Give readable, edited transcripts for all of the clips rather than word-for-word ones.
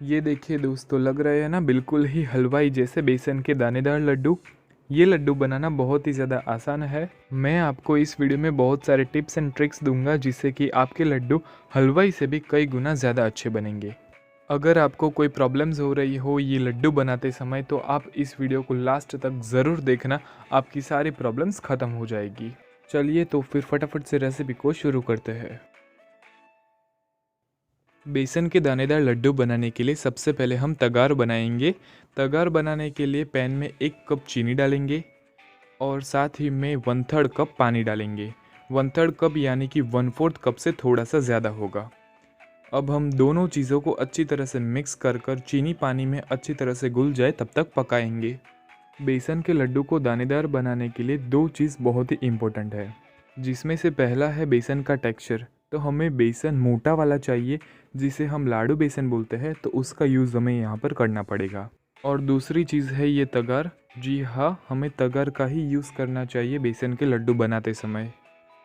ये देखिए दोस्तों, लग रहे हैं ना बिल्कुल ही हलवाई जैसे बेसन के दानेदार लड्डू। ये लड्डू बनाना बहुत ही ज़्यादा आसान है। मैं आपको इस वीडियो में बहुत सारे टिप्स एंड ट्रिक्स दूंगा जिससे कि आपके लड्डू हलवाई से भी कई गुना ज़्यादा अच्छे बनेंगे। अगर आपको कोई प्रॉब्लम्स हो रही हो ये लड्डू बनाते समय तो आप इस वीडियो को लास्ट तक ज़रूर देखना, आपकी सारी प्रॉब्लम्स ख़त्म हो जाएगी। चलिए तो फिर फटाफट से रेसिपी को शुरू करते हैं। बेसन के दानेदार लड्डू बनाने के लिए सबसे पहले हम तगार बनाएंगे। तगार बनाने के लिए पैन में 1 कप चीनी डालेंगे और साथ ही में 1/3 कप पानी डालेंगे। 1/3 कप यानी कि 1/4 कप से थोड़ा सा ज़्यादा होगा। अब हम दोनों चीज़ों को अच्छी तरह से मिक्स कर कर चीनी पानी में अच्छी तरह से घुल जाए तब तक पकाएंगे। बेसन के लड्डू को दानेदार बनाने के लिए दो चीज़ बहुत ही इम्पोर्टेंट है, जिसमें से पहला है बेसन का टेक्सचर। तो हमें बेसन मोटा वाला चाहिए जिसे हम लाडू बेसन बोलते हैं, तो उसका यूज़ हमें यहाँ पर करना पड़ेगा। और दूसरी चीज़ है ये तगार। जी हाँ, हमें तगार का ही यूज़ करना चाहिए बेसन के लड्डू बनाते समय।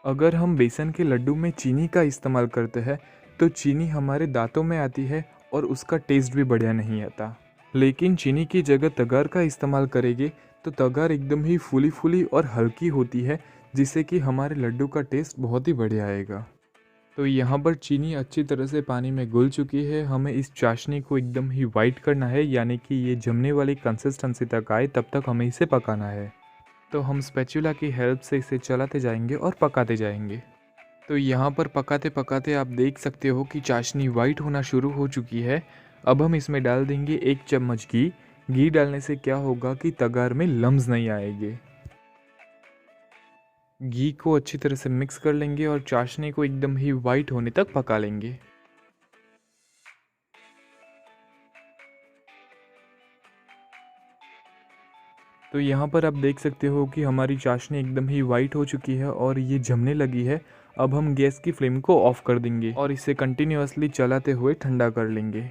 अगर हम बेसन के लड्डू में चीनी का इस्तेमाल करते हैं तो चीनी हमारे दांतों में आती है और उसका टेस्ट भी बढ़िया नहीं आता। लेकिन चीनी की जगह तगार का इस्तेमाल करेंगे तो तगार एकदम ही फूली फूली और हल्की होती है, जिससे कि हमारे लड्डू का टेस्ट बहुत ही बढ़िया आएगा। तो यहाँ पर चीनी अच्छी तरह से पानी में घुल चुकी है। हमें इस चाशनी को एकदम ही वाइट करना है, यानी कि ये जमने वाली कंसिस्टेंसी तक आए तब तक हमें इसे पकाना है। तो हम स्पैचुला की हेल्प से इसे चलाते जाएंगे और पकाते जाएंगे। तो यहाँ पर पकाते पकाते आप देख सकते हो कि चाशनी वाइट होना शुरू हो चुकी है। अब हम इसमें डाल देंगे 1 चम्मच घी। घी डालने से क्या होगा कि तगार में लम्स नहीं आएंगे। घी को अच्छी तरह से मिक्स कर लेंगे और चाशनी को एकदम ही वाइट होने तक पका लेंगे। तो यहाँ पर आप देख सकते हो कि हमारी चाशनी एकदम ही वाइट हो चुकी है और ये जमने लगी है। अब हम गैस की फ्लेम को ऑफ कर देंगे और इसे कंटिन्यूअसली चलाते हुए ठंडा कर लेंगे।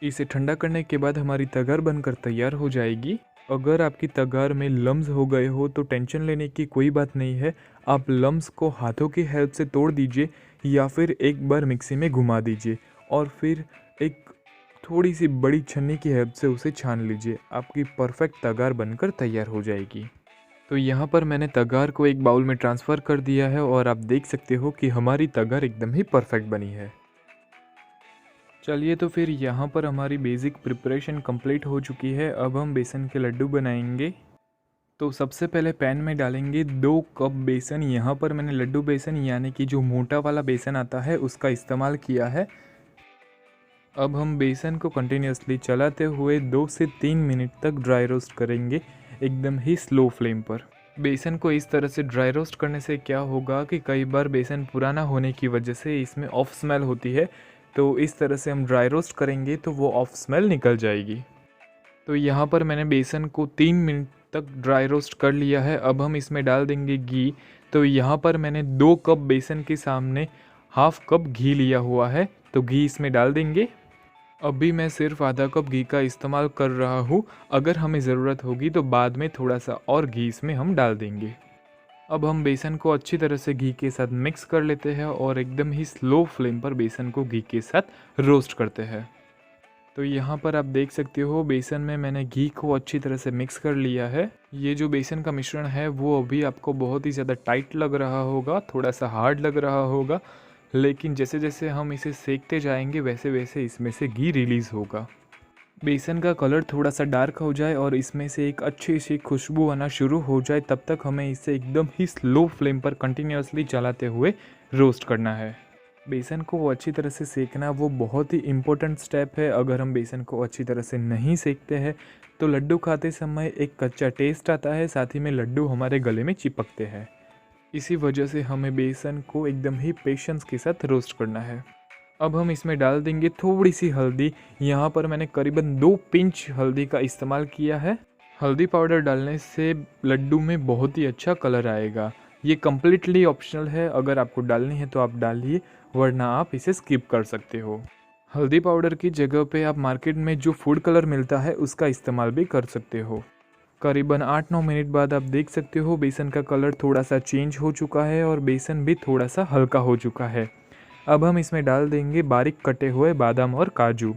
इसे ठंडा करने के बाद हमारी तगार बनकर तैयार हो जाएगी। अगर आपकी तगार में लम्स हो गए हो तो टेंशन लेने की कोई बात नहीं है। आप लम्स को हाथों की हेल्प से तोड़ दीजिए या फिर एक बार मिक्सी में घुमा दीजिए और फिर एक थोड़ी सी बड़ी छन्नी की हेल्प से उसे छान लीजिए। आपकी परफेक्ट तगार बनकर तैयार हो जाएगी। तो यहाँ पर मैंने तगार को एक बाउल में ट्रांसफ़र कर दिया है और आप देख सकते हो कि हमारी तगार एकदम ही परफेक्ट बनी है। चलिए तो फिर यहाँ पर हमारी बेसिक प्रिपरेशन कंप्लीट हो चुकी है। अब हम बेसन के लड्डू बनाएंगे। तो सबसे पहले पैन में डालेंगे 2 कप बेसन। यहाँ पर मैंने लड्डू बेसन यानी कि जो मोटा वाला बेसन आता है उसका इस्तेमाल किया है। अब हम बेसन को कंटिन्यूसली चलाते हुए 2 से 3 मिनट तक ड्राई रोस्ट करेंगे, एकदम ही स्लो फ्लेम पर। बेसन को इस तरह से ड्राई रोस्ट करने से क्या होगा कि कई बार बेसन पुराना होने की वजह से इसमें ऑफ स्मेल होती है, तो इस तरह से हम ड्राई रोस्ट करेंगे तो वो ऑफ स्मेल निकल जाएगी। तो यहाँ पर मैंने बेसन को 3 मिनट तक ड्राई रोस्ट कर लिया है। अब हम इसमें डाल देंगे घी। तो यहाँ पर मैंने 2 कप बेसन के सामने हाफ कप घी लिया हुआ है, तो घी इसमें डाल देंगे। अभी मैं सिर्फ आधा कप घी का इस्तेमाल कर रहा हूँ। अगर हमें ज़रूरत होगी तो बाद में थोड़ा सा और घी इसमें हम डाल देंगे। अब हम बेसन को अच्छी तरह से घी के साथ मिक्स कर लेते हैं और एकदम ही स्लो फ्लेम पर बेसन को घी के साथ रोस्ट करते हैं। तो यहाँ पर आप देख सकते हो बेसन में मैंने घी को अच्छी तरह से मिक्स कर लिया है। ये जो बेसन का मिश्रण है वो अभी आपको बहुत ही ज़्यादा टाइट लग रहा होगा, थोड़ा सा हार्ड लग रहा होगा, लेकिन जैसे जैसे हम इसे सेकते जाएंगे वैसे वैसे इसमें से घी रिलीज़ होगा। बेसन का कलर थोड़ा सा डार्क हो जाए और इसमें से एक अच्छी सी खुशबू आना शुरू हो जाए तब तक हमें इसे एकदम ही स्लो फ्लेम पर कंटिन्यूसली चलाते हुए रोस्ट करना है। बेसन को अच्छी तरह से सेकना वो बहुत ही इम्पोर्टेंट स्टेप है। अगर हम बेसन को अच्छी तरह से नहीं सेकते हैं तो लड्डू खाते समय एक कच्चा टेस्ट आता है, साथ ही में लड्डू हमारे गले में चिपकते हैं। इसी वजह से हमें बेसन को एकदम ही पेशेंस के साथ रोस्ट करना है। अब हम इसमें डाल देंगे थोड़ी सी हल्दी। यहाँ पर मैंने करीबन 2 पिंच हल्दी का इस्तेमाल किया है। हल्दी पाउडर डालने से लड्डू में बहुत ही अच्छा कलर आएगा। ये कम्प्लीटली ऑप्शनल है, अगर आपको डालनी है तो आप डालिए, वरना आप इसे स्किप कर सकते हो। हल्दी पाउडर की जगह पे आप मार्केट में जो फूड कलर मिलता है उसका इस्तेमाल भी कर सकते हो। करीबन 8-9 मिनट बाद आप देख सकते हो बेसन का कलर थोड़ा सा चेंज हो चुका है और बेसन भी थोड़ा सा हल्का हो चुका है। अब हम इसमें डाल देंगे बारीक कटे हुए बादाम और काजू।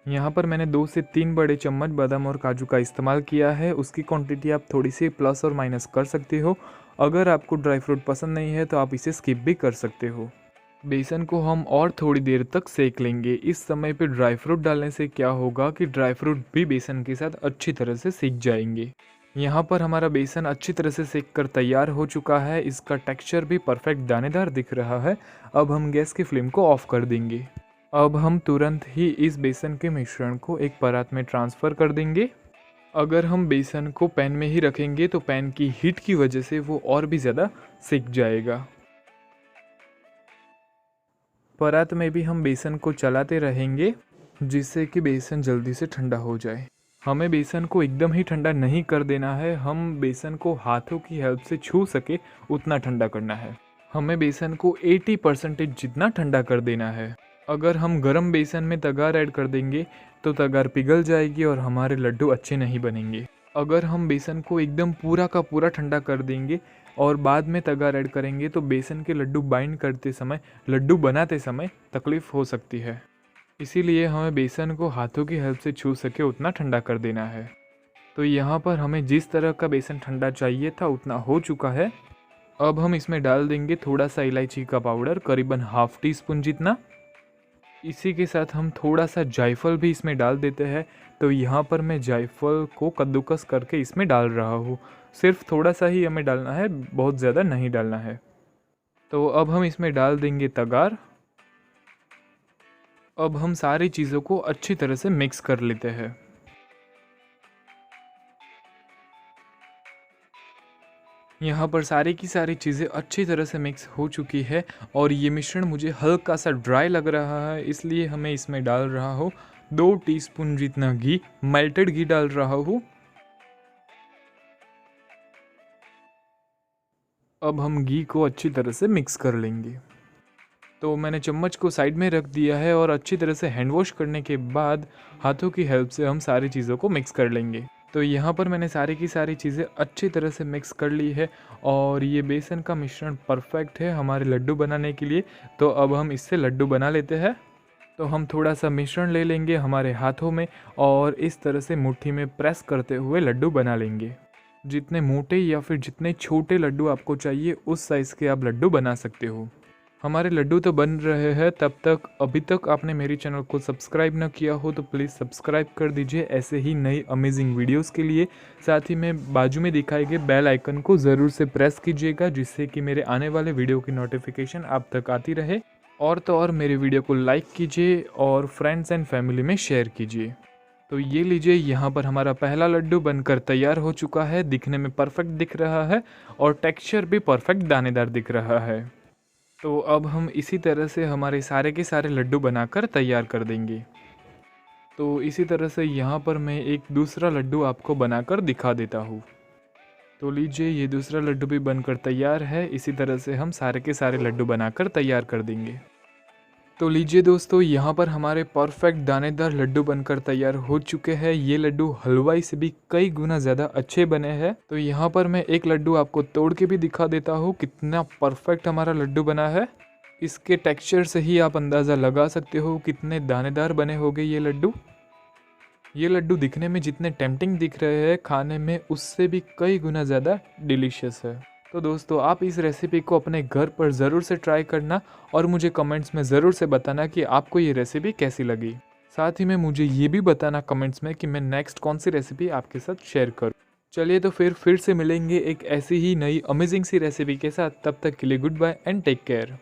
यहाँ पर मैंने 2 से 3 बड़े चम्मच बादाम और काजू का इस्तेमाल किया है। उसकी क्वांटिटी आप थोड़ी सी प्लस और माइनस कर सकते हो। अगर आपको ड्राई फ्रूट पसंद नहीं है तो आप इसे स्किप भी कर सकते हो। बेसन को हम और थोड़ी देर तक सेक लेंगे। इस समय पे ड्राई फ्रूट डालने से क्या होगा कि ड्राई फ्रूट भी बेसन के साथ अच्छी तरह से सीख जाएंगे। यहाँ पर हमारा बेसन अच्छी तरह से सेक कर तैयार हो चुका है। इसका टेक्सचर भी परफेक्ट दानेदार दिख रहा है। अब हम गैस की फ्लेम को ऑफ कर देंगे। अब हम तुरंत ही इस बेसन के मिश्रण को एक परात में ट्रांसफ़र कर देंगे। अगर हम बेसन को पैन में ही रखेंगे तो पैन की हीट की वजह से वो और भी ज़्यादा सिक जाएगा। परात में भी हम बेसन को चलाते रहेंगे जिससे कि बेसन जल्दी से ठंडा हो जाए। हमें बेसन को एकदम ही ठंडा नहीं कर देना है। हम बेसन को हाथों की हेल्प से छू सके उतना ठंडा करना है। हमें बेसन को 80% जितना ठंडा कर देना है। अगर हम गरम बेसन में तगार ऐड कर देंगे तो तगार पिघल जाएगी और हमारे लड्डू अच्छे नहीं बनेंगे। अगर हम बेसन को एकदम पूरा का पूरा ठंडा कर देंगे और बाद में तगार ऐड करेंगे तो बेसन के लड्डू बाइंड करते समय, लड्डू बनाते समय तकलीफ़ हो सकती है। इसीलिए हमें बेसन को हाथों की हेल्प से छू सके उतना ठंडा कर देना है। तो यहाँ पर हमें जिस तरह का बेसन ठंडा चाहिए था उतना हो चुका है। अब हम इसमें डाल देंगे थोड़ा सा इलायची का पाउडर, करीबन ½ टीस्पून जितना। इसी के साथ हम थोड़ा सा जायफल भी इसमें डाल देते हैं। तो यहाँ पर मैं जायफल को कद्दूकस करके इसमें डाल रहा हूँ। सिर्फ थोड़ा सा ही हमें डालना है, बहुत ज़्यादा नहीं डालना है। तो अब हम इसमें डाल देंगे तगार। अब हम सारी चीज़ों को अच्छी तरह से मिक्स कर लेते हैं। यहाँ पर सारी की सारी चीज़ें अच्छी तरह से मिक्स हो चुकी है और ये मिश्रण मुझे हल्का सा ड्राई लग रहा है, इसलिए हमें इसमें डाल रहा हूँ 2 टीस्पून जितना घी, मेल्टेड घी डाल रहा हूँ। अब हम घी को अच्छी तरह से मिक्स कर लेंगे। तो मैंने चम्मच को साइड में रख दिया है और अच्छी तरह से हैंड वॉश करने के बाद हाथों की हेल्प से हम सारी चीज़ों को मिक्स कर लेंगे। तो यहाँ पर मैंने सारी की सारी चीज़ें अच्छी तरह से मिक्स कर ली है और ये बेसन का मिश्रण परफेक्ट है हमारे लड्डू बनाने के लिए। तो अब हम इससे लड्डू बना लेते हैं। तो हम थोड़ा सा मिश्रण ले लेंगे हमारे हाथों में और इस तरह से मुट्ठी में प्रेस करते हुए लड्डू बना लेंगे। जितने मोटे या फिर जितने छोटे लड्डू आपको चाहिए उस साइज़ के आप लड्डू बना सकते हो। हमारे लड्डू तो बन रहे हैं, तब तक अभी तक आपने मेरे चैनल को सब्सक्राइब न किया हो तो प्लीज़ सब्सक्राइब कर दीजिए ऐसे ही नई अमेजिंग वीडियोस के लिए। साथ ही में बाजू में दिखाए गए बेल आइकन को ज़रूर से प्रेस कीजिएगा जिससे कि मेरे आने वाले वीडियो की नोटिफिकेशन आप तक आती रहे। और तो और मेरे वीडियो को लाइक कीजिए और फ्रेंड्स एंड फैमिली में शेयर कीजिए। तो ये लीजिए, यहाँ पर हमारा पहला लड्डू बनकर तैयार हो चुका है। दिखने में परफेक्ट दिख रहा है और टेक्सचर भी परफेक्ट दानेदार दिख रहा है। तो अब हम इसी तरह से हमारे सारे के सारे लड्डू बनाकर तैयार कर देंगे। तो इसी तरह से यहाँ पर मैं एक दूसरा लड्डू आपको बनाकर दिखा देता हूँ। तो लीजिए, ये दूसरा लड्डू भी बनकर तैयार है। इसी तरह से हम सारे के सारे लड्डू बनाकर तैयार कर देंगे। तो लीजिए दोस्तों, यहाँ पर हमारे परफेक्ट दानेदार लड्डू बनकर तैयार हो चुके हैं। ये लड्डू हलवाई से भी कई गुना ज़्यादा अच्छे बने हैं। तो यहाँ पर मैं एक लड्डू आपको तोड़ के भी दिखा देता हूँ कितना परफेक्ट हमारा लड्डू बना है। इसके टेक्सचर से ही आप अंदाज़ा लगा सकते हो कितने दानेदार बने होंगे ये लड्डू। ये लड्डू दिखने में जितने टेम्पटिंग दिख रहे हैं, खाने में उससे भी कई गुना ज़्यादा डिलीशियस है। तो दोस्तों, आप इस रेसिपी को अपने घर पर ज़रूर से ट्राई करना और मुझे कमेंट्स में ज़रूर से बताना कि आपको ये रेसिपी कैसी लगी। साथ ही में मुझे ये भी बताना कमेंट्स में कि मैं नेक्स्ट कौन सी रेसिपी आपके साथ शेयर करूँ। चलिए तो फिर से मिलेंगे एक ऐसी ही नई अमेजिंग सी रेसिपी के साथ। तब तक के लिए good bye and take care.